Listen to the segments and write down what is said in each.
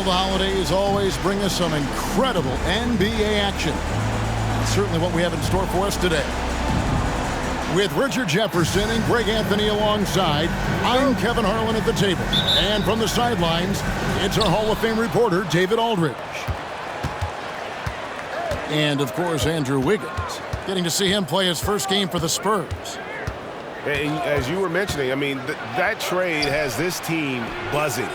the holidays always bring us some incredible NBA action. That's certainly what we have in store for us today. With Richard Jefferson and Greg Anthony alongside, I'm Kevin Harlan at the table. And from the sidelines, it's our Hall of Fame reporter, David Aldridge. And, of course, Andrew Wiggins. Getting to see him play his first game for the Spurs. And as you were mentioning, I mean, that trade has this team buzzing.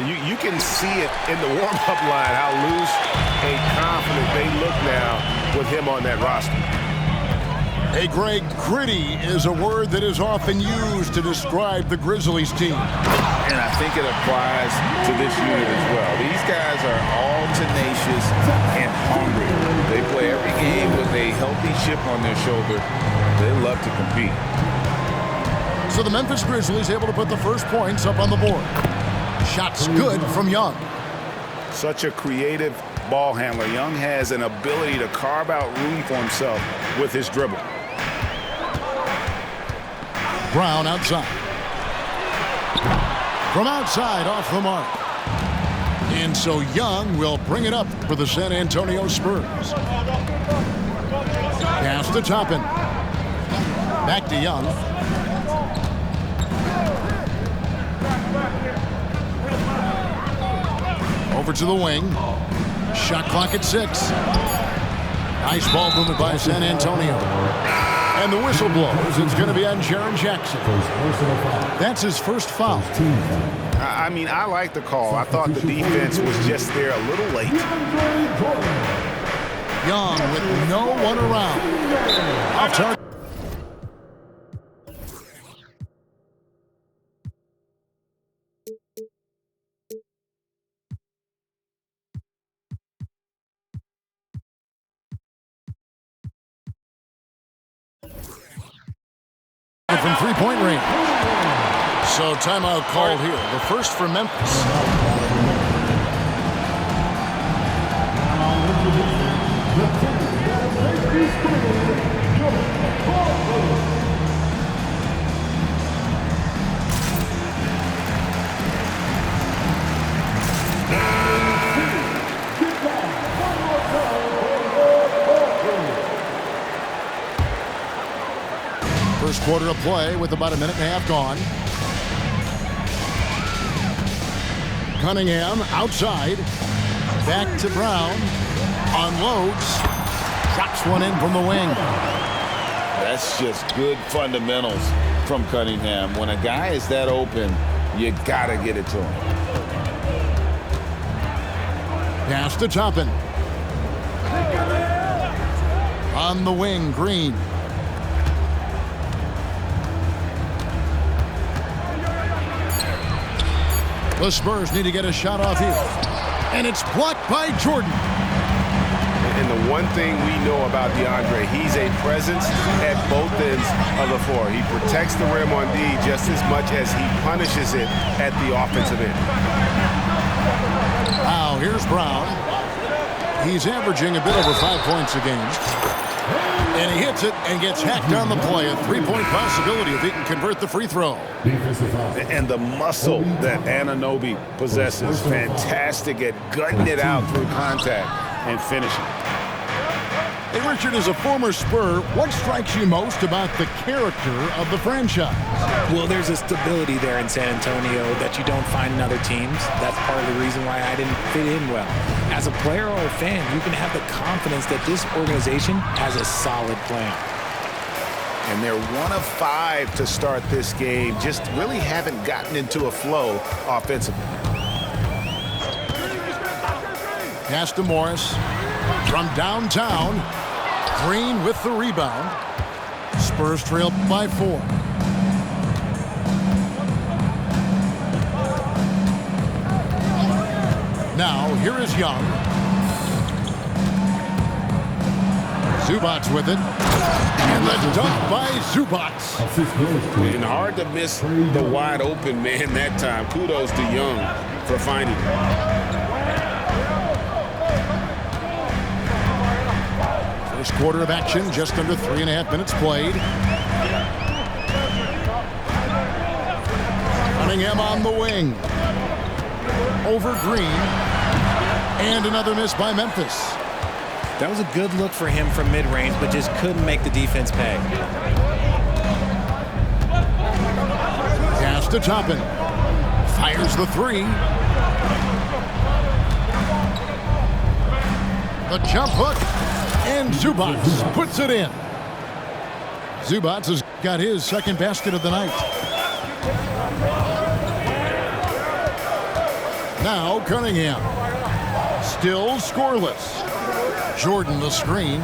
You can see it in the warm-up line, how loose and confident they look now with him on that roster. Hey, Greg, gritty is a word that is often used to describe the Grizzlies team. And I think it applies to this unit as well. These guys are all tenacious and hungry. They play every game with a healthy chip on their shoulder. They love to compete. So the Memphis Grizzlies able to put the first points up on the board. Shots good from Young. Such a creative ball handler. Young has an ability to carve out room for himself with his dribble. Brown outside. From outside, off the mark. And so Young will bring it up for the San Antonio Spurs. Pass to Toppin. Back to Young. Over to the wing. Shot clock at 6. Nice ball movement by San Antonio. And the whistle blows. It's going to be on Jaren Jackson. That's his first foul. I mean, I like the call. I thought the defense was just there a little late. Young with no one around. Off target. From three-point range. So timeout called here. The first for Memphis. First quarter of play with about a minute and a half gone. Cunningham outside. Back to Brown. Unloads. Drops one in from the wing. That's just good fundamentals from Cunningham. When a guy is that open, you gotta get it to him. Pass to Toppin. On the wing, Green. The Spurs need to get a shot off here. And it's blocked by Jordan. And the one thing we know about DeAndre, he's a presence at both ends of the floor. He protects the rim on D just as much as he punishes it at the offensive end. Now, here's Brown. He's averaging a bit over 5 points a game. And he hits it and gets hacked on the play. A three-point possibility if he can convert the free throw. And the muscle that Anunoby possesses. Fantastic at gutting it out through contact and finishing. Hey, Richard, as a former Spur, what strikes you most about the character of the franchise? Well, there's a stability there in San Antonio that you don't find in other teams. That's part of the reason why I didn't fit in well. As a player or a fan, you can have the confidence that this organization has a solid plan. And they're 1 of 5 to start this game. Just really haven't gotten into a flow offensively. Pass to Morris. From downtown, Green with the rebound. Spurs trail by 4. Now, here is Young. Zubats with it. And the dunk by Zubats. And hard to miss the wide open man that time. Kudos to Young for finding it. First quarter of action, just under 3.5 minutes played. Cunningham on the wing. Over Green. And another miss by Memphis. That was a good look for him from mid-range, but just couldn't make the defense pay. Pass to Toppin. Fires the three. The jump hook. And Zubats puts it in. Zubats has got his second basket of the night. Now Cunningham. Still scoreless. Jordan the screen.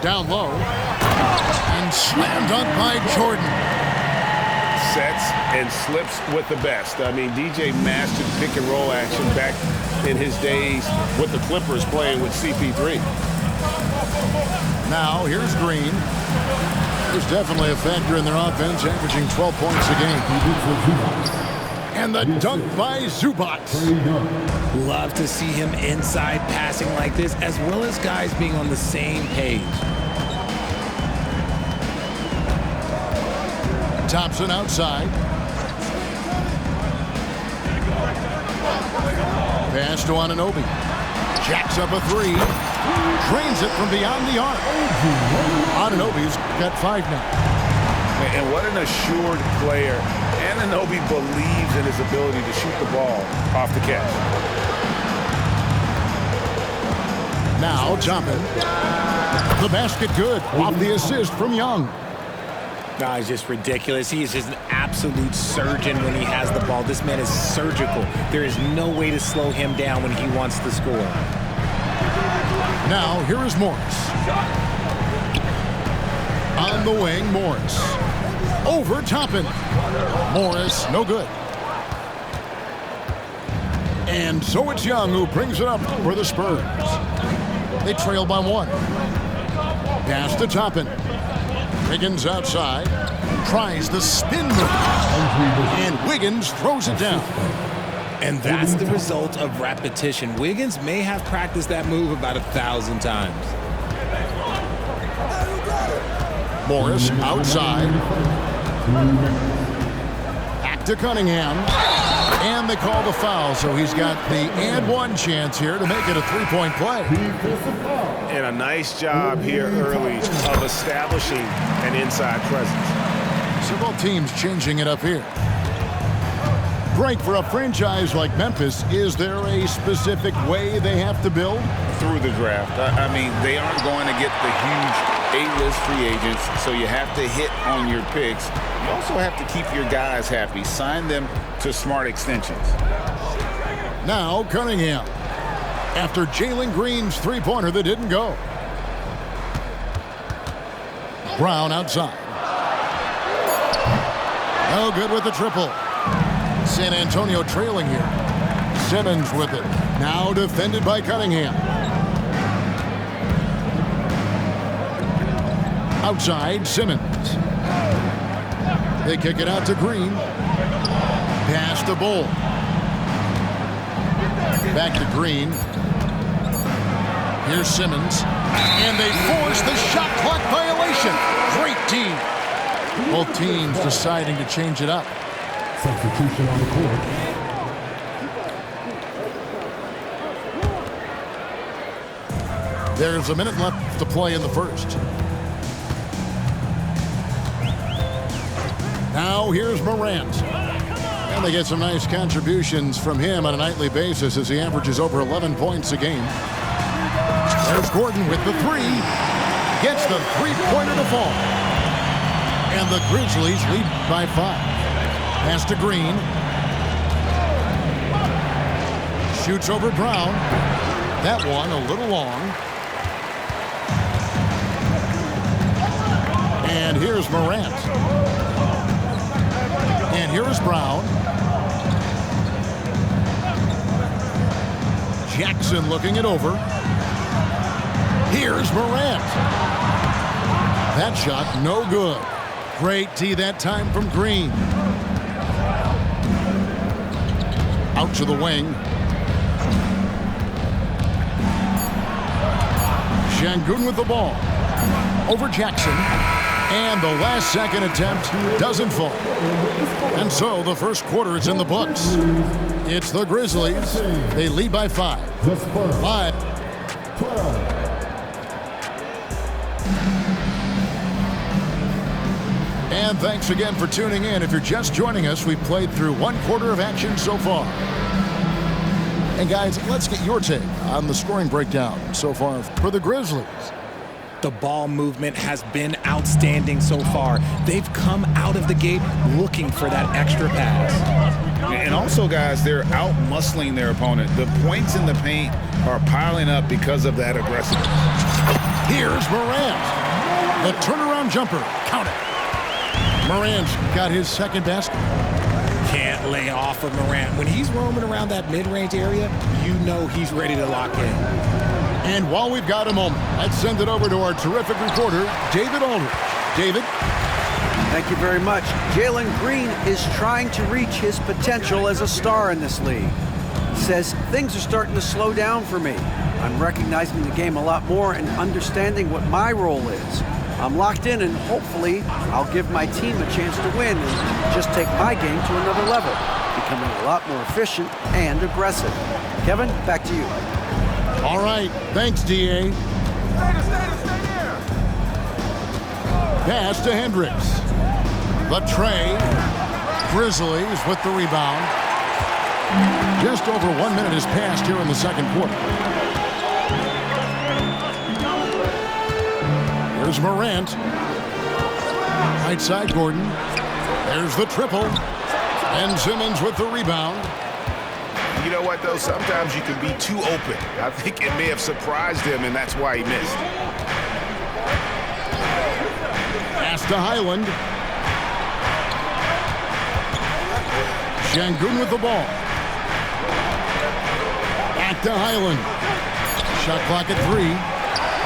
Down low. And slam dunk by Jordan. Sets and slips with the best. I mean, DJ mastered pick and roll action back in his days with the Clippers playing with CP3. Now here's Green. There's definitely a factor in their offense, averaging 12 points a game. And the dunk by Zubats. Love to see him inside passing like this, as well as guys being on the same page. Thompson outside. Pass to Anunoby. Jacks up a three. Drains it from beyond the arc. Anunoby's got 5 now. And what an assured player. Anunoby believes in his ability to shoot the ball off the catch. Now Toppin. The basket good off the assist from Young. No, it's just ridiculous. He is just an absolute surgeon when he has the ball. This man is surgical. There is no way to slow him down when he wants to score. Now here is Morris. On the wing, Morris. Over Toppin. Morris, no good. And so it's Young who brings it up for the Spurs. They trail by 1. Pass to Toppin. Wiggins outside. Tries the spin move. And Wiggins throws it down. And that's the result of repetition. Wiggins may have practiced that move about 1,000 times. Morris outside. Back to Cunningham. And they call the foul, so he's got the and one chance here to make it a 3-point play. And a nice job here early of establishing an inside presence. So both teams changing it up here. Frank, for a franchise like Memphis, is there a specific way they have to build? Through the draft. I mean, they aren't going to get the huge A-list free agents, so you have to hit on your picks. You also have to keep your guys happy. Sign them to smart extensions. Now Cunningham. After Jalen Green's three-pointer that didn't go. Brown outside. No good with the triple. San Antonio trailing here. Simmons with it. Now defended by Cunningham. Outside, Simmons. They kick it out to Green. Pass to Bull. Back to Green. Here's Simmons. And they force the shot clock violation. Great team. Both teams deciding to change it up. Substitution on the court. There's a minute left to play in the first. Now here's Morant. And they get some nice contributions from him on a nightly basis as he averages over 11 points a game. There's Gordon with the three. Gets the three-pointer to fall. And the Grizzlies lead by 5. Pass to Green. Shoots over Brown. That one a little long. And here's Morant. And here is Brown. Jackson looking it over. Here's Morant. That shot no good. Great tee that time from Green. Out to the wing. Şengün with the ball. Over Jackson. And the last second attempt doesn't fall. And so the first quarter is in the books. It's the Grizzlies. They lead by 5. 5. And thanks again for tuning in. If you're just joining us, we've played through 1/4 of action so far. And guys, let's get your take on the scoring breakdown so far for the Grizzlies. The ball movement has been outstanding so far. They've come out of the gate looking for that extra pass. And also, guys, they're out-muscling their opponent. The points in the paint are piling up because of that aggressiveness. Here's Morant. The turnaround jumper. Count it. Morant's got his second basket. Can't lay off of Morant. When he's roaming around that mid-range area, you know he's ready to lock in. And while we've got a moment, let's send it over to our terrific reporter, David Aldridge. David? Thank you very much. Jalen Green is trying to reach his potential as a star in this league. He says, things are starting to slow down for me. I'm recognizing the game a lot more and understanding what my role is. I'm locked in, and hopefully I'll give my team a chance to win and just take my game to another level, becoming a lot more efficient and aggressive. Kevin, back to you. All right. Thanks, D.A. Pass to Hendricks. The tray. Grizzlies with the rebound. Just over 1 minute has passed here in the second quarter. Here's Morant. Right side, Gordon. There's the triple. And Simmons with the rebound. You know what, though? Sometimes you can be too open. I think it may have surprised him, and that's why he missed. Pass to Highland. Şengün with the ball. Back to Highland. Shot clock at 3.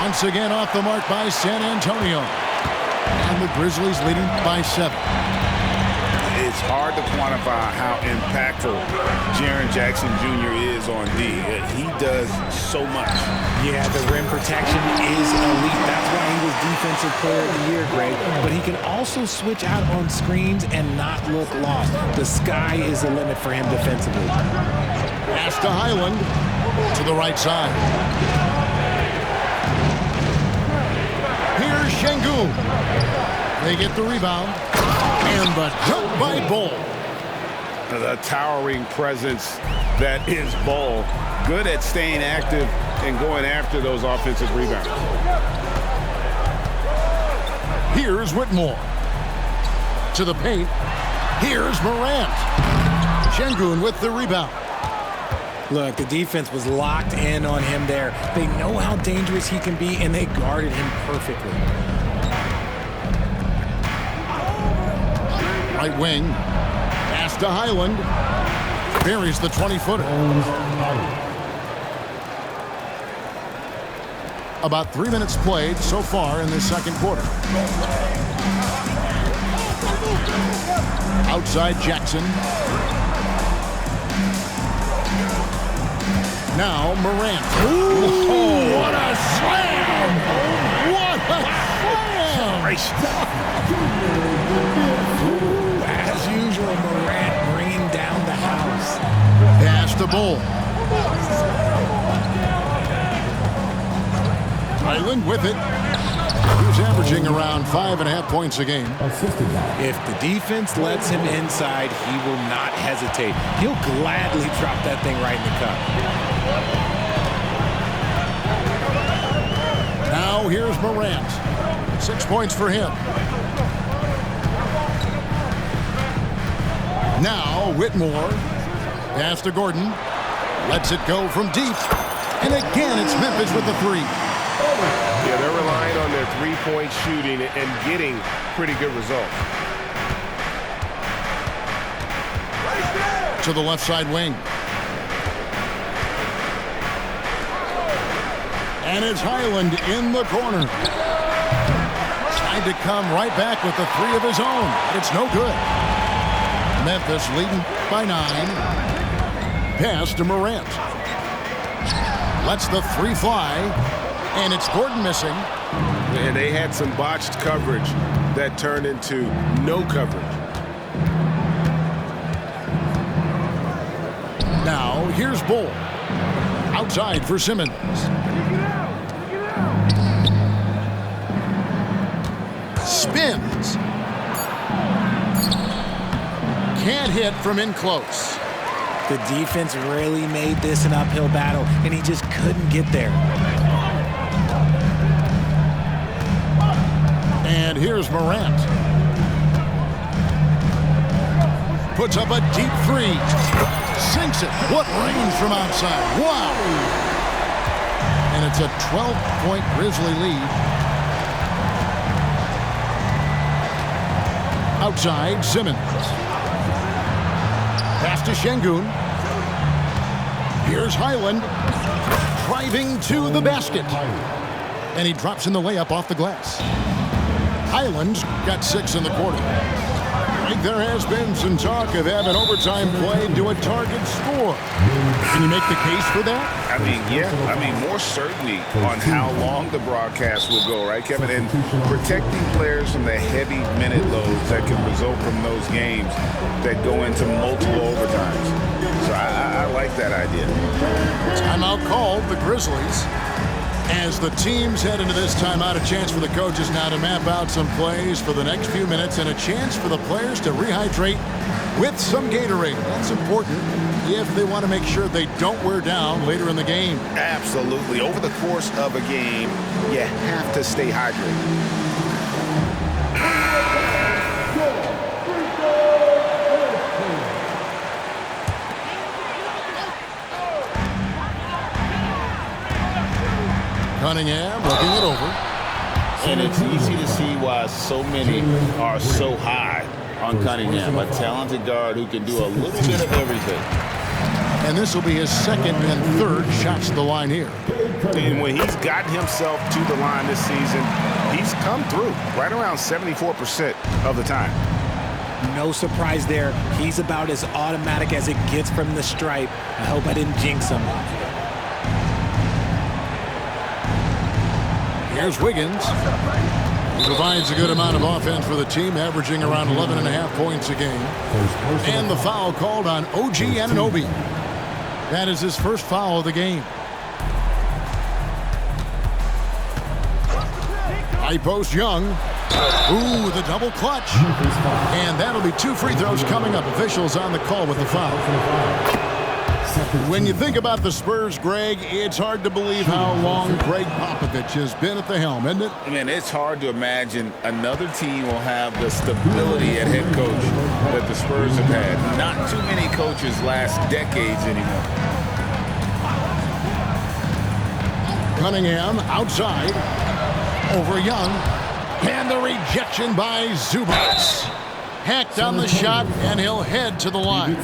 Once again off the mark by San Antonio. And the Grizzlies leading by 7. It's hard to quantify how impactful Jaren Jackson Jr. is on D. He does so much. Yeah, the rim protection is elite. That's why he was Defensive Player of the Year, Greg. But he can also switch out on screens and not look lost. The sky is the limit for him defensively. Pass to Highland to the right side. Here's Şengün. They get the rebound. And the dunk by Bol. The towering presence that is Bol. Good at staying active and going after those offensive rebounds. Here's Whitmore. To the paint. Here's Morant. Şengün with the rebound. Look, the defense was locked in on him there. They know how dangerous he can be, and they guarded him perfectly. Right wing. Pass to Highland. Buries the 20-footer. About 3 minutes played so far in this second quarter. Outside Jackson. Now Morant. Ooh, what a slam! What a slam! As usual, Morant bringing down the house. Pass to Bol. Highland with it. He's averaging around 5.5 points a game. If the defense lets him inside, he will not hesitate. He'll gladly drop that thing right in the cup. Now here's Morant. 6 points for him. Now Whitmore. Pass to Gordon. Lets it go from deep. And again, it's Memphis with the 3. Yeah, they're relying on their three-point shooting and getting pretty good results. To the left side wing. And it's Highland in the corner. Tried to come right back with the 3 of his own. It's no good. Memphis leading by 9. Pass to Morant. Lets the 3 fly. And it's Gordon missing. And they had some botched coverage that turned into no coverage. here's Bull. Outside for Simmons. Spins. Can't hit from in close. The defense really made this an uphill battle, and he just couldn't get there. And here's Morant. Puts up a deep three. Sinks it. What range from outside. Wow. And it's a 12-point Grizzly lead. Outside, Simmons. Pass to Şengün. Here's Highland. Driving to the basket. And he drops in the layup off the glass. Highland's got 6 in the quarter. I think there has been some talk of having overtime play to a target score. Can you make the case for that? I mean, yeah. I mean, more certainty on how long the broadcast will go, right, Kevin? And protecting players from the heavy minute loads that can result from those games that go into multiple overtimes. So I like that idea. Timeout called, the Grizzlies. As the teams head into this timeout, a chance for the coaches now to map out some plays for the next few minutes and a chance for the players to rehydrate with some Gatorade. That's important if they want to make sure they don't wear down later in the game. Absolutely. Over the course of a game, you have to stay hydrated. Cunningham looking it over. And it's easy to see why so many are so high on Cunningham, a talented guard who can do a little bit of everything. And this will be his second and third shots to the line here. And when he's gotten himself to the line this season, he's come through right around 74% of the time. No surprise there. He's about as automatic as it gets from the stripe. I hope I didn't jinx him. Here's Wiggins. He provides a good amount of offense for the team, averaging around 11.5 points a game. And the foul called on OG Anunoby. That is his first foul of the game. High post Young. Ooh, the double clutch. And that'll be 2 free throws coming up. Officials on the call with the foul. When you think about the Spurs, Greg, it's hard to believe how long Greg Popovich has been at the helm, isn't it? I mean, it's hard to imagine another team will have the stability at head coach that the Spurs have had. Not too many coaches last decades anymore. Cunningham outside over Young. And the rejection by Zubac. Hacked on the shot, and he'll head to the line.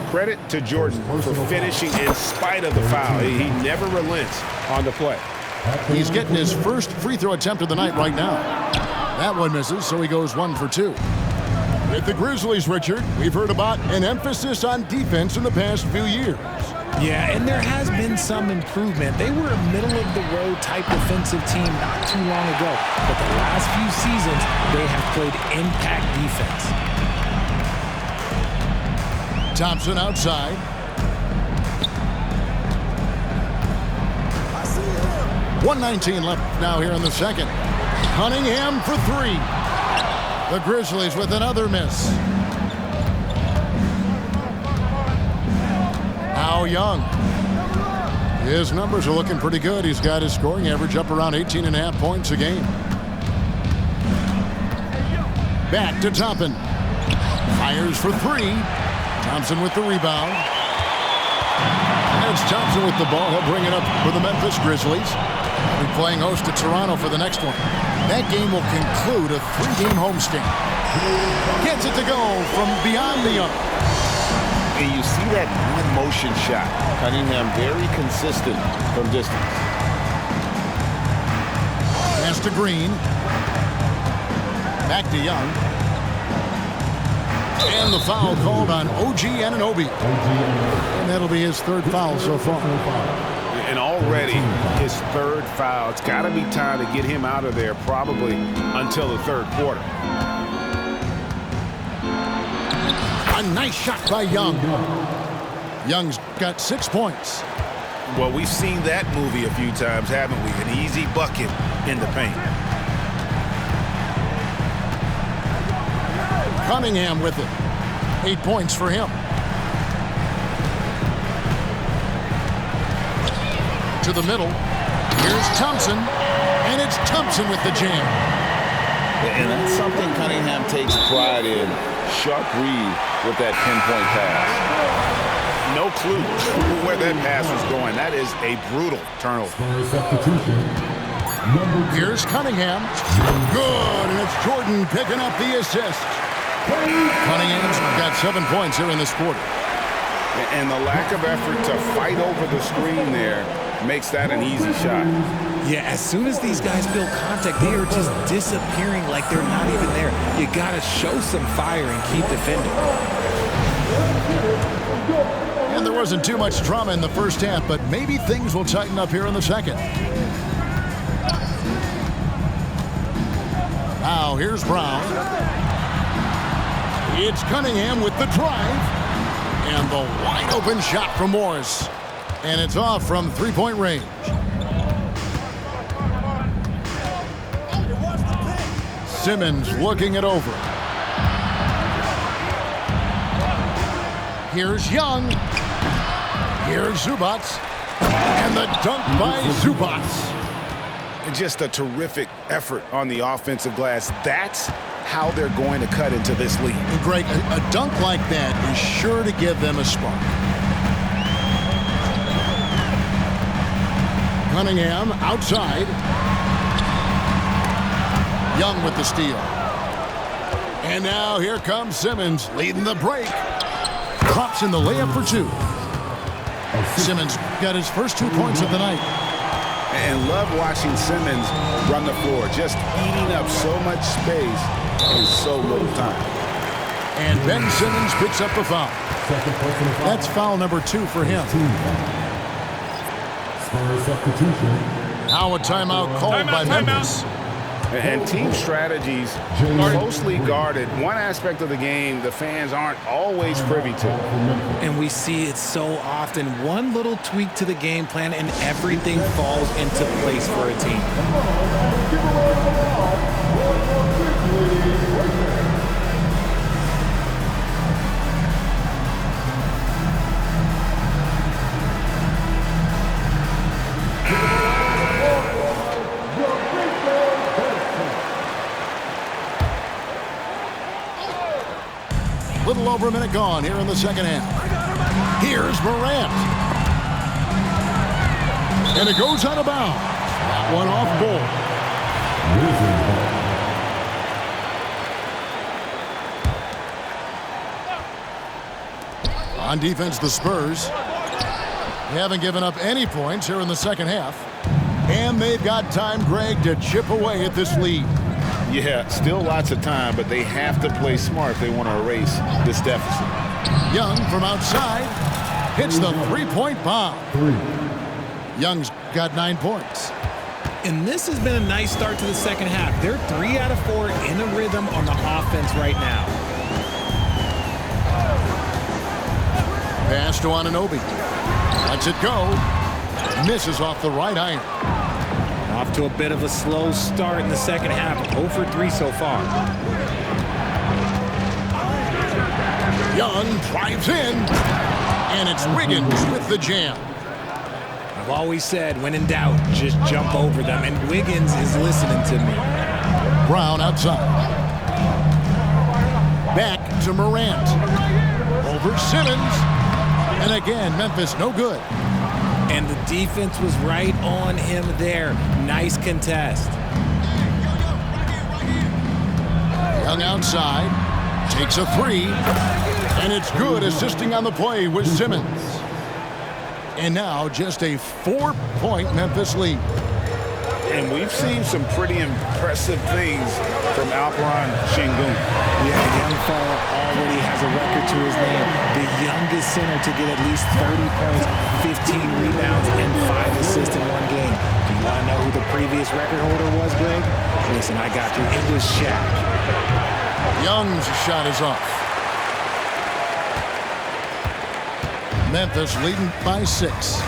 Credit to Jordan for finishing in spite of the foul. He never relents on the play. He's getting his first free throw attempt of the night right now. That one misses, so he goes 1 for 2. With the Grizzlies, Richard, we've heard about an emphasis on defense in the past few years. Yeah, and there has been some improvement. They were a middle-of-the-road type defensive team not too long ago. But the last few seasons, they have played impact defense. Thompson outside. .119 left now here in the second. Cunningham for 3. The Grizzlies with another miss. Now Young. His numbers are looking pretty good. He's got his scoring average up around 18.5 points a game. Back to Toppin. Fires for 3. Thompson with the rebound. There's Thompson with the ball. He'll bring it up for the Memphis Grizzlies. They'll be playing host to Toronto for the next one. That game will conclude a 3-game homestand. Gets it to go from beyond the arc. And you see that one-motion shot. Cunningham very consistent from distance. Pass to Green. Back to Young. And the foul called on OG Anunoby. And that'll be his 3rd foul so far. And already his 3rd foul. It's got to be time to get him out of there probably until the 3rd quarter. A nice shot by Young. Young's got 6 points. Well, we've seen that movie a few times, haven't we? An easy bucket in the paint. Cunningham with it. 8 points for him. To the middle. Here's Thompson. And it's Thompson with the jam. And that's something Cunningham takes pride in. Sharp read with that pinpoint pass. No clue where that pass was going. That is a brutal turnover. Here's Cunningham. Good, and it's Jordan picking up the assist. Cunningham's got 7 points here in this quarter. And the lack of effort to fight over the screen there makes that an easy shot. Yeah, as soon as these guys build contact, they are just disappearing like they're not even there. You got to show some fire and keep defending. And there wasn't too much drama in the first half, but maybe things will tighten up here in the second. Now, here's Brown. It's Cunningham with the drive. And the wide open shot from Morris. And it's off from three-point range. Simmons looking it over. Here's Young. Here's Zubats. And the dunk by Zubats. Just a terrific effort on the offensive glass. That's how they're going to cut into this lead. And Greg, a dunk like that is sure to give them a spark. Cunningham outside. Young with the steal. And now here comes Simmons leading the break. Drops in the layup for 2. Simmons got his first 2 points of the night. And love watching Simmons run the floor, just eating up so much space in so little time. And Ben Simmons picks up the foul. That's foul number 2 for him. Now a timeout called by Memphis. And team strategies closely guarded. One aspect of the game the fans aren't always privy to. And we see it so often. One little tweak to the game plan and everything falls into place for a team. Little over a minute gone here in the second half. Here's Morant. And it goes out of bounds. That one off ball. On defense, the Spurs. They haven't given up any points here in the second half. And they've got time, Greg, to chip away at this lead. Yeah, still lots of time, but they have to play smart if they want to erase this deficit. Young from outside hits the three-point bomb. Young's got 9 points. And this has been a nice start to the second half. They're 3 out of 4 in a rhythm on the offense right now. Pass to Anunoby. Lets it go. Misses off the right iron. Off to a bit of a slow start in the second half. 0 for 3 so far. Young drives in. And it's Wiggins with the jam. I've always said, when in doubt, just jump over them. And Wiggins is listening to me. Brown outside. Back to Morant. Over Simmons. And again, Memphis no good. And the defense was right on him there. Nice contest. Young outside. Takes a 3. And it's good, assisting on the play with Simmons. And now just a 4-point Memphis lead. And we've seen some pretty impressive things from Alperen Şengün. Yeah, the young fella already has a record to his name. The youngest center to get at least 30 points, 15 rebounds, and 5 assists in one game. Do you want to know who the previous record holder was, Greg? Listen, I got you. It was Shaq. Young's shot is off. Memphis leading by 6.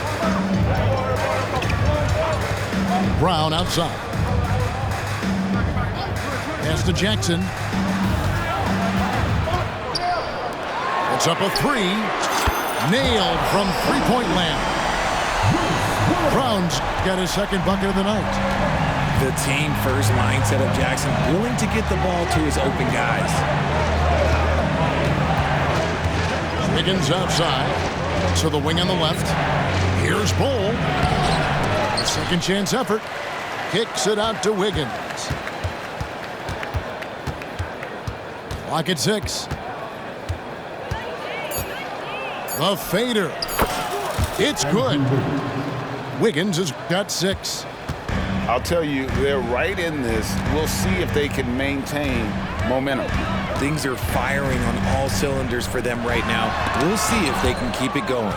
Brown outside. Pass to Jackson. It's up a 3. Nailed from three-point land. Brown's got his second bucket of the night. The team-first mindset of Jackson, willing to get the ball to his open guys. Wiggins outside. To the wing on the left. Here's Bull. A second chance effort. Kicks it out to Wiggins. Clock at 6. The fader. It's good. Wiggins has got 6. I'll tell you, they're right in this. We'll see if they can maintain momentum. Things are firing on all cylinders for them right now. We'll see if they can keep it going.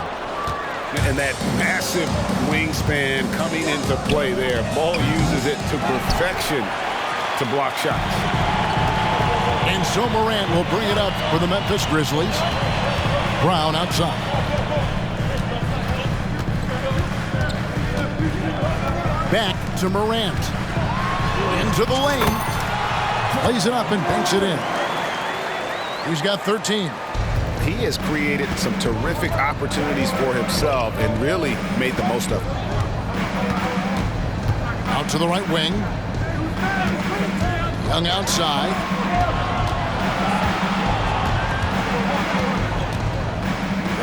And that massive wingspan coming into play there. Ball uses it to perfection to block shots. And so Morant will bring it up for the Memphis Grizzlies. Brown outside. Back to Morant. Into the lane. Plays it up and banks it in. He's got 13. He has created some terrific opportunities for himself and really made the most of them. Out to the right wing. Young outside.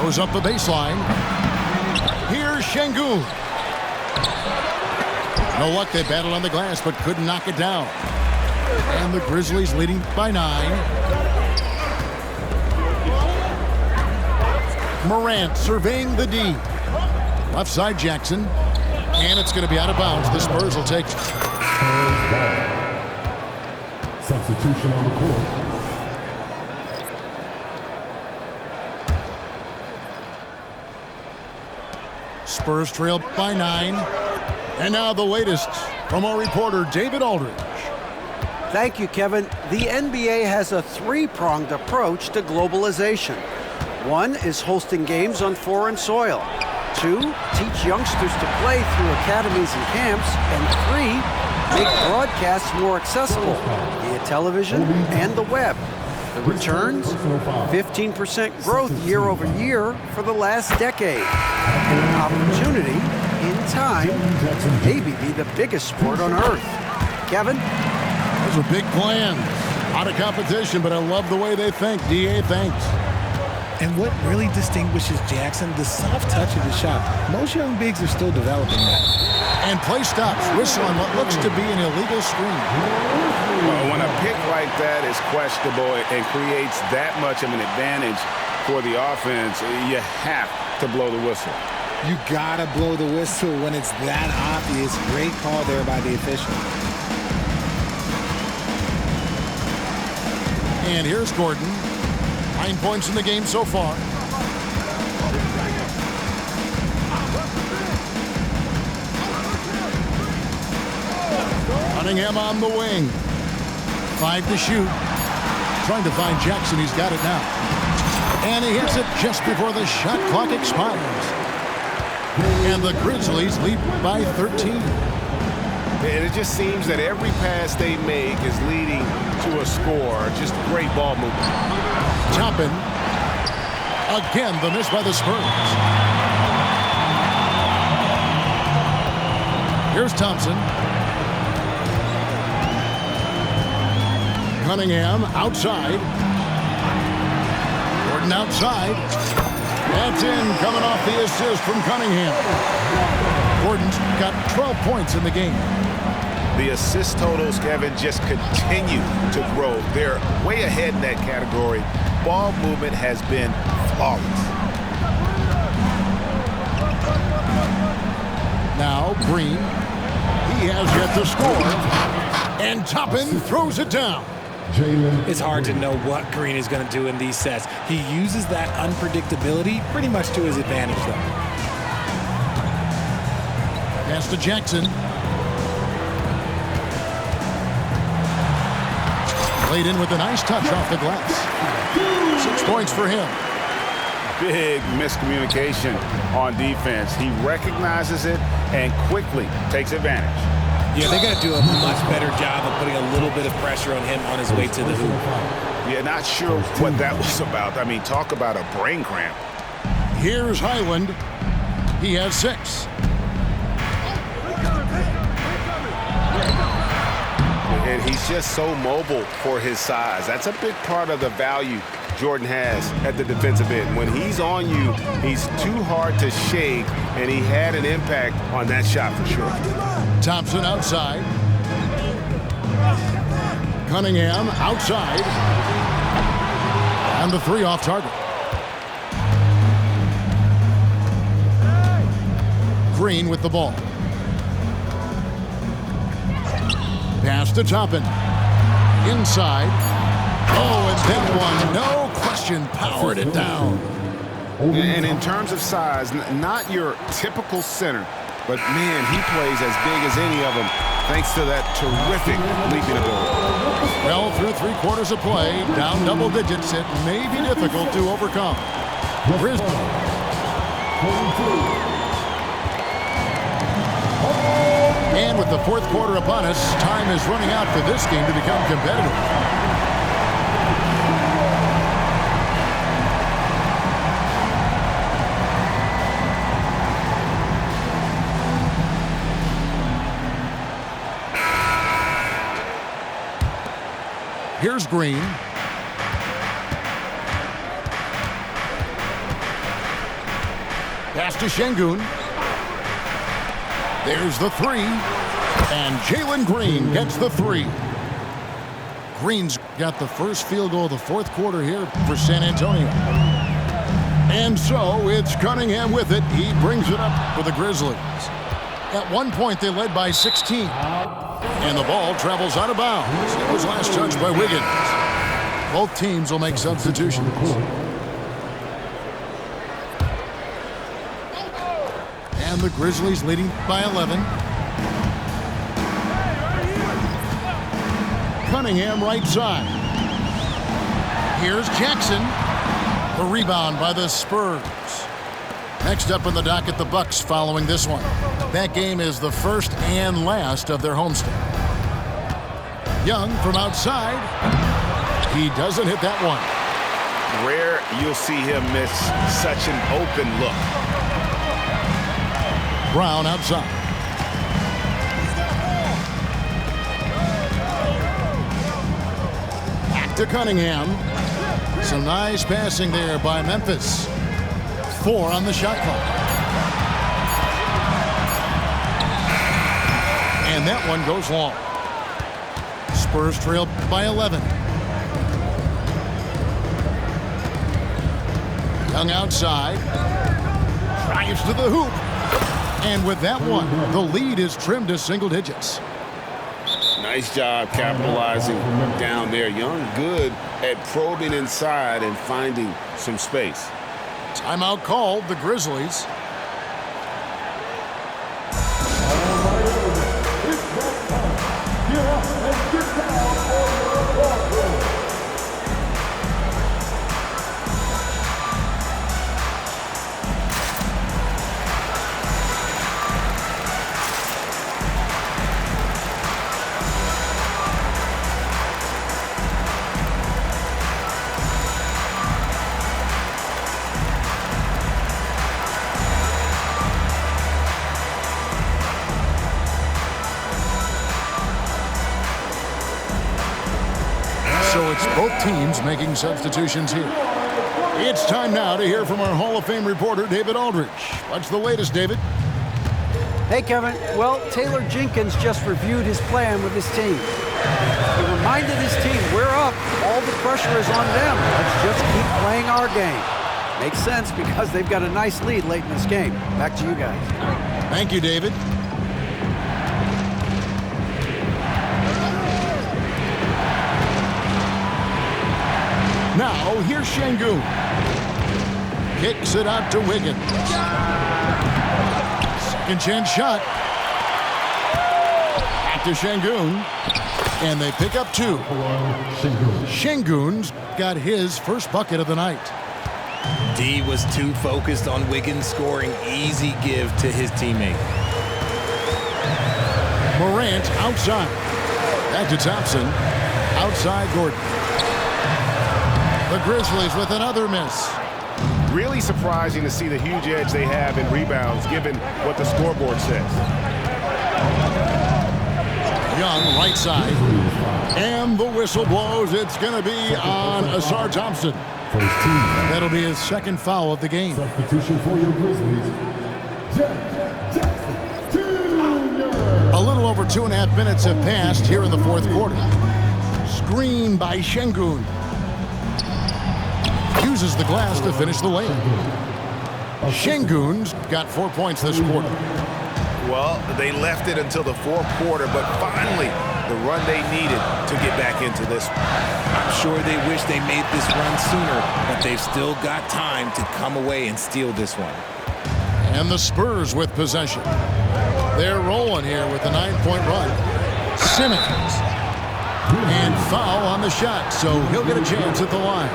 Goes up the baseline. Here's Şengün. No luck, they battled on the glass but couldn't knock it down. And the Grizzlies leading by 9. Morant surveying the D. Left side Jackson. And it's going to be out of bounds. The Spurs will take it. Substitution on the court. Spurs trail by 9. And now the latest from our reporter, David Aldridge. Thank you, Kevin. The NBA has a three-pronged approach to globalization. 1 is hosting games on foreign soil. 2, teach youngsters to play through academies and camps. And 3, make broadcasts more accessible via television and the web. The returns? 15% growth year over year for the last decade. And an opportunity, in time, maybe be the biggest sport on earth. Kevin? Those are big plans. Out of competition, but I love the way they think. DA, thanks. And what really distinguishes Jackson, the soft touch of the shot. Most young bigs are still developing that. And play stops. Whistle on what looks to be an illegal screen. Well, when a pick like that is questionable and creates that much of an advantage for the offense, you have to blow the whistle. You gotta blow the whistle when it's that obvious. Great call there by the official. And here's Gordon. 9 points in the game so far. Cunningham on the wing. 5 to shoot. Trying to find Jackson. He's got it now. And he hits it just before the shot clock expires. And the Grizzlies lead by 13. And it just seems that every pass they make is leading to a score. Just great ball movement. Toppin. Again, the miss by the Spurs. Here's Thompson. Cunningham outside. Gordon outside. That's in, coming off the assist from Cunningham. Gordon's got 12 points in the game. The assist totals, Kevin, just continue to grow. They're way ahead in that category. Ball movement has been flawless. Now Green. He has yet to score. And Toppin throws it down. It's hard to know what Green is going to do in these sets. He uses that unpredictability pretty much to his advantage, though. Pass to Jackson. Played in with a nice touch off the glass. 6 points for him. big miscommunication on defense. He recognizes it and quickly takes advantage. Yeah, they got to do a much better job of putting a little bit of pressure on him on his way to the hoop. Yeah, not sure what that was about. I mean, talk about a brain cramp. Here's Highland. He has 6. And he's just so mobile for his size. That's a big part of the value Jordan has at the defensive end. When he's on you, he's too hard to shake, and he had an impact on that shot for sure. Thompson outside. Cunningham outside. And the 3 off target. Green with the ball. Pass to Toppin. Inside. Oh, and that one, no question, powered it down. And in terms of size, not your typical center, but man, he plays as big as any of them thanks to that terrific leaping ability. Well, through 3 quarters of play, down double digits, it may be difficult to overcome. Grizliez. And with the 4th quarter upon us, time is running out for this game to become competitive. Here's Green. Pass to Şengün. There's the 3. And Jalen Green gets the 3. Green's got the first field goal of the 4th quarter here for San Antonio. And so it's Cunningham with it. He brings it up for the Grizzlies. At one point, they led by 16. And the ball travels out of bounds. It was last touched by Wiggins. Both teams will make substitutions. And the Grizzlies leading by 11. Cunningham right side. Here's Jackson. The rebound by the Spurs. Next up on the docket, the Bucks following this one. That game is the first and last of their homestand. Young from outside. He doesn't hit that one. Rare you'll see him miss such an open look. Brown outside. Back to Cunningham. Some nice passing there by Memphis. 4 on the shot clock. And that one goes long. Spurs trail by 11. Young outside. Drives to the hoop. And with that one, the lead is trimmed to single digits. Nice job capitalizing down there. Young good at probing inside and finding some space. Timeout called, the Grizzlies. So it's both teams making substitutions here. It's time now to hear from our Hall of Fame reporter, David Aldridge. What's the latest, David? Hey, Kevin. Well, Taylor Jenkins just reviewed his plan with his team. He reminded his team, we're up. All the pressure is on them. Let's just keep playing our game. Makes sense because they've got a nice lead late in this game. Back to you guys. Thank you, David. Now, here's Şengün. Kicks it out to Wiggins. Second chance shot. Back to Şengün. And they pick up 2. Şengün's got his first bucket of the night. D was too focused on Wiggins scoring. Easy give to his teammate. Morant outside. Back to Thompson. Outside Gordon. The Grizzlies with another miss. Really surprising to see the huge edge they have in rebounds given what the scoreboard says. Young right side. And the whistle blows. It's going to be on Asar Thompson. That'll be his second foul of the game. Substitution for your Grizzlies. A little over 2.5 minutes have passed here in the fourth quarter. Screen by Şengün. Uses the glass to finish the layup. Şengün's got 4 points this quarter. Well, they left it until the fourth quarter, but finally the run they needed to get back into this. I'm sure they wish they made this run sooner, but they've still got time to come away and steal this one. And the Spurs with possession. They're rolling here with a 9-point run. Simmons. And foul on the shot, so he'll get a chance at the line.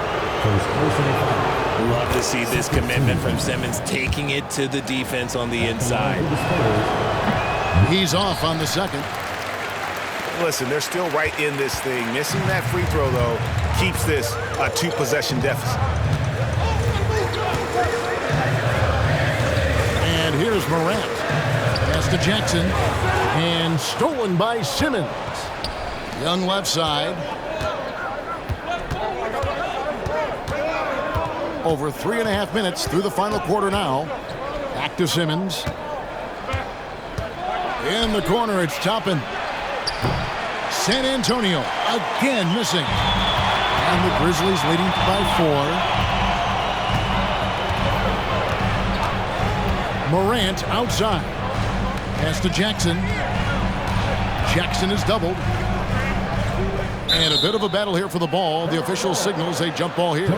Love to see this commitment from Simmons, taking it to the defense on the inside. He's off on the second. Listen, they're still right in this thing. Missing that free throw, though, keeps this a 2-possession deficit. And here's Morant. Pass to Jackson. And stolen by Simmons. Young left side. Over 3.5 minutes through the final quarter now. Back to Simmons. In the corner, it's Toppin. San Antonio again missing. And the Grizzlies leading by 4. Morant outside. Pass to Jackson. Jackson is doubled. And a bit of a battle here for the ball. The official signals a jump ball here.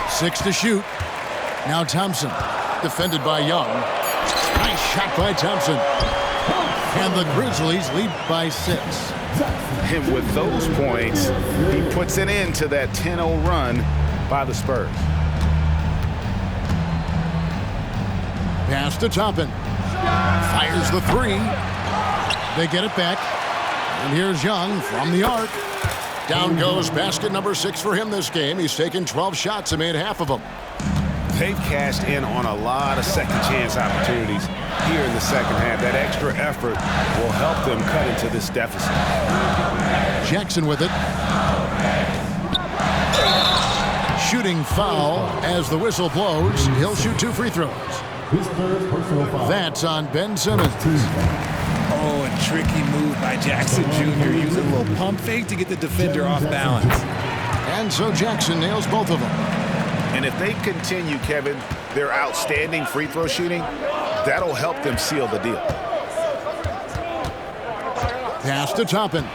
Six to shoot. Now Thompson, defended by Young. Nice shot by Thompson. And the Grizzlies lead by 6. And with those points, he puts an end to that 10-0 run by the Spurs. Pass to Toppin. Fires the 3. They get it back. And here's Young from the arc. Down goes basket number 6 for him this game. He's taken 12 shots and made half of them. They've cashed in on a lot of second chance opportunities here in the second half. That extra effort will help them cut into this deficit. Jackson with it. Shooting foul as the whistle blows. He'll shoot 2 free throws. That's on Ben Simmons. Oh, a tricky move by Jackson Jr. Using a little pump fake to get the defender off balance. And so Jackson nails both of them. And if they continue, Kevin, their outstanding free throw shooting, that'll help them seal the deal. Pass to Toppin.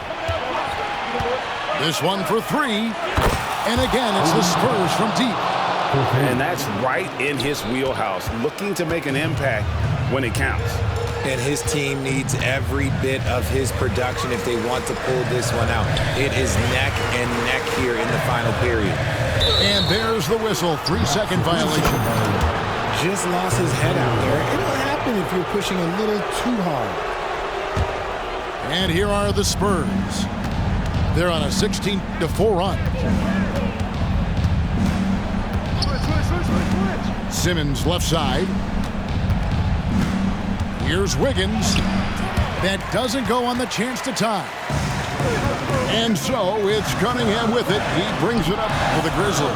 This one for 3. And again, it's the Spurs from deep. And that's right in his wheelhouse, looking to make an impact when it counts. And his team needs every bit of his production if they want to pull this one out. It is neck and neck here in the final period. And there's the whistle. 3-second violation. Just lost his head out there. It'll happen if you're pushing a little too hard. And here are the Spurs. They're on a 16-4 run. Simmons left side. Here's Wiggins. That doesn't go on the chance to tie. And so it's Cunningham with it. He brings it up for the Grizzlies.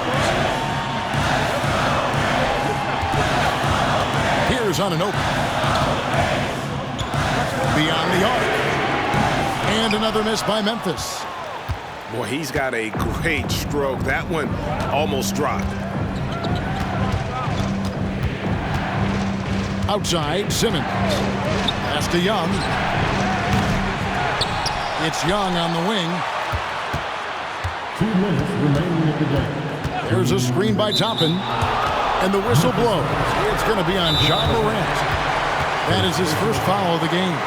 Here's on an open. Beyond the arc. And another miss by Memphis. Boy, he's got a great stroke. That one almost dropped. Outside, Simmons. Pass to Young. It's Young on the wing. 2 minutes remaining in the game. There's a screen by Toppin. And the whistle blows. It's going to be on John Morant. That is his first foul of the game.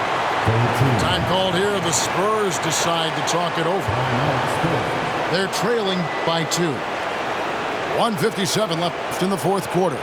Time called here. The Spurs decide to talk it over. They're trailing by 2. 1:57 left in the fourth quarter.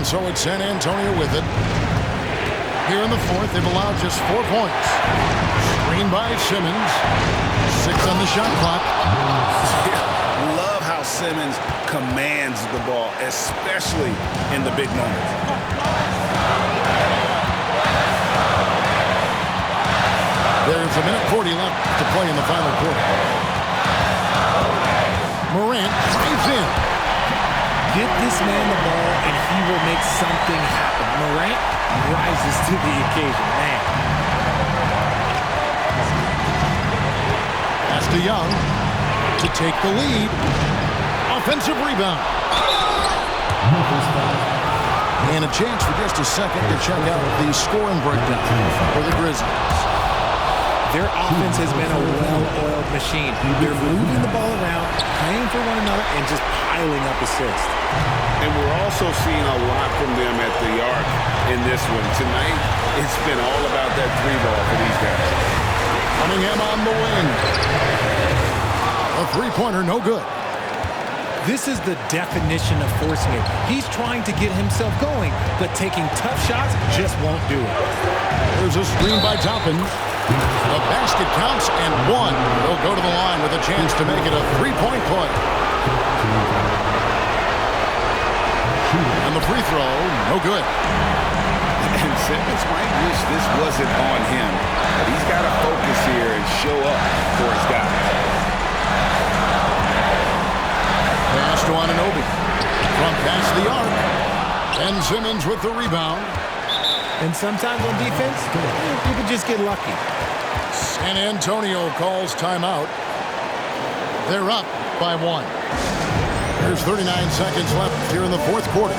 So it's San Antonio with it. Here in the fourth, they've allowed just 4 points. Screen by Simmons. 6 on the shot clock. Love how Simmons commands the ball, especially in the big moments. There's 1:40 left to play in the final quarter. Morant drives in. Get this man the ball, and he will make something happen. Morant rises to the occasion, man. Pass to Young to take the lead. Offensive rebound. And a chance for just a second to check out the scoring breakdown for the Grizzlies. Their offense has been a well-oiled machine. They're moving the ball around, playing for one another, and just piling up assists. And we're also seeing a lot from them at the arc in this one. Tonight, it's been all about that 3 ball for these guys. Cunningham on the wing. A 3-pointer, no good. This is the definition of forcing it. He's trying to get himself going, but taking tough shots just won't do it. There's a screen by Toppin. The basket counts, and 1. He'll go to the line with a chance to make it a 3-point play. And the free throw, no good. And Simmons might wish this wasn't on him, but he's got to focus here and show up for his guys. Pass to Anunoby. From past the arc. And Simmons with the rebound. And sometimes on defense, you can just get lucky. San Antonio calls timeout. They're up by 1. There's 39 seconds left here in the fourth quarter.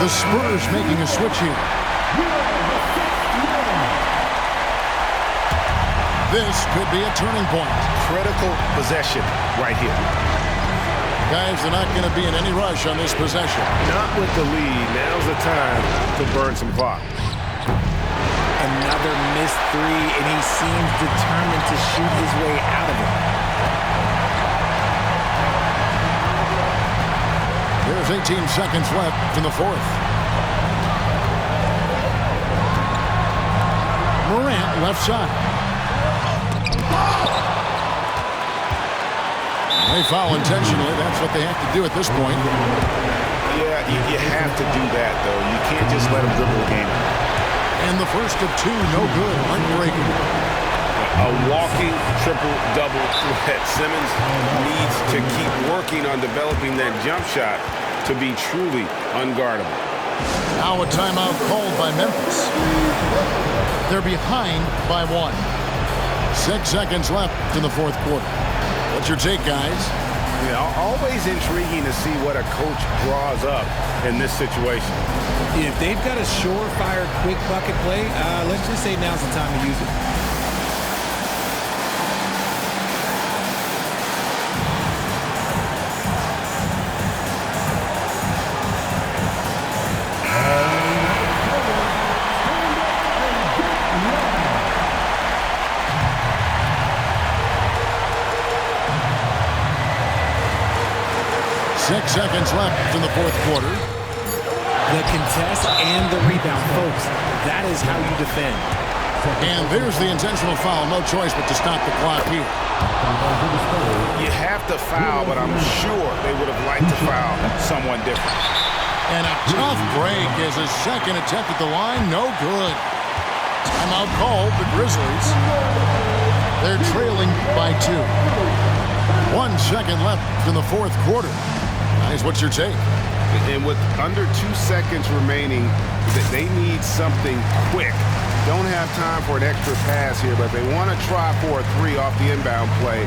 The Spurs making a switch here. This could be a turning point. Critical possession right here. Guys, they're not going to be in any rush on this possession. Not with the lead. Now's the time to burn some clock. Another missed 3, and he seems determined to shoot his way out of it. There's 18 seconds left in the fourth. Morant left side. They foul intentionally. That's what they have to do at this point. Yeah, you have to do that, though. You can't just let them dribble the game. And the first of 2, no good. Heartbreaking. A walking triple-double threat. Simmons needs to keep working on developing that jump shot to be truly unguardable. Now a timeout called by Memphis. They're behind by 1. 6 seconds left in the fourth quarter. What's your take, guys? Yeah, always intriguing to see what a coach draws up in this situation. If they've got a surefire quick bucket play, let's just say now's the time to use it. 6 seconds left in the fourth quarter. The contest and the rebound, folks. That is how you defend. And there's the intentional foul. No choice but to stop the clock here. You have to foul, but I'm sure they would have liked to foul someone different. And a tough break as his second attempt at the line. No good. Timeout called the Grizzlies. They're trailing by 2. 1 second left in the fourth quarter. Guys, what's your take? And with under 2 seconds remaining, they need something quick. Don't have time for an extra pass here, but they want to try for a 3 off the inbound play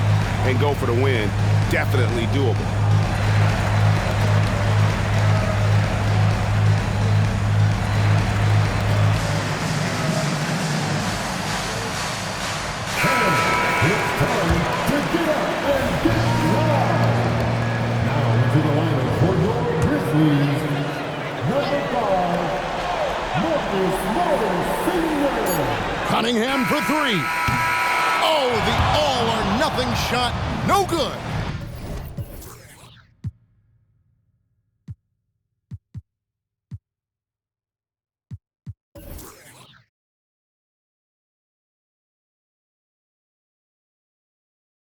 and go for the win. Definitely doable. Cunningham for 3. Oh, the all-or-nothing shot. No good.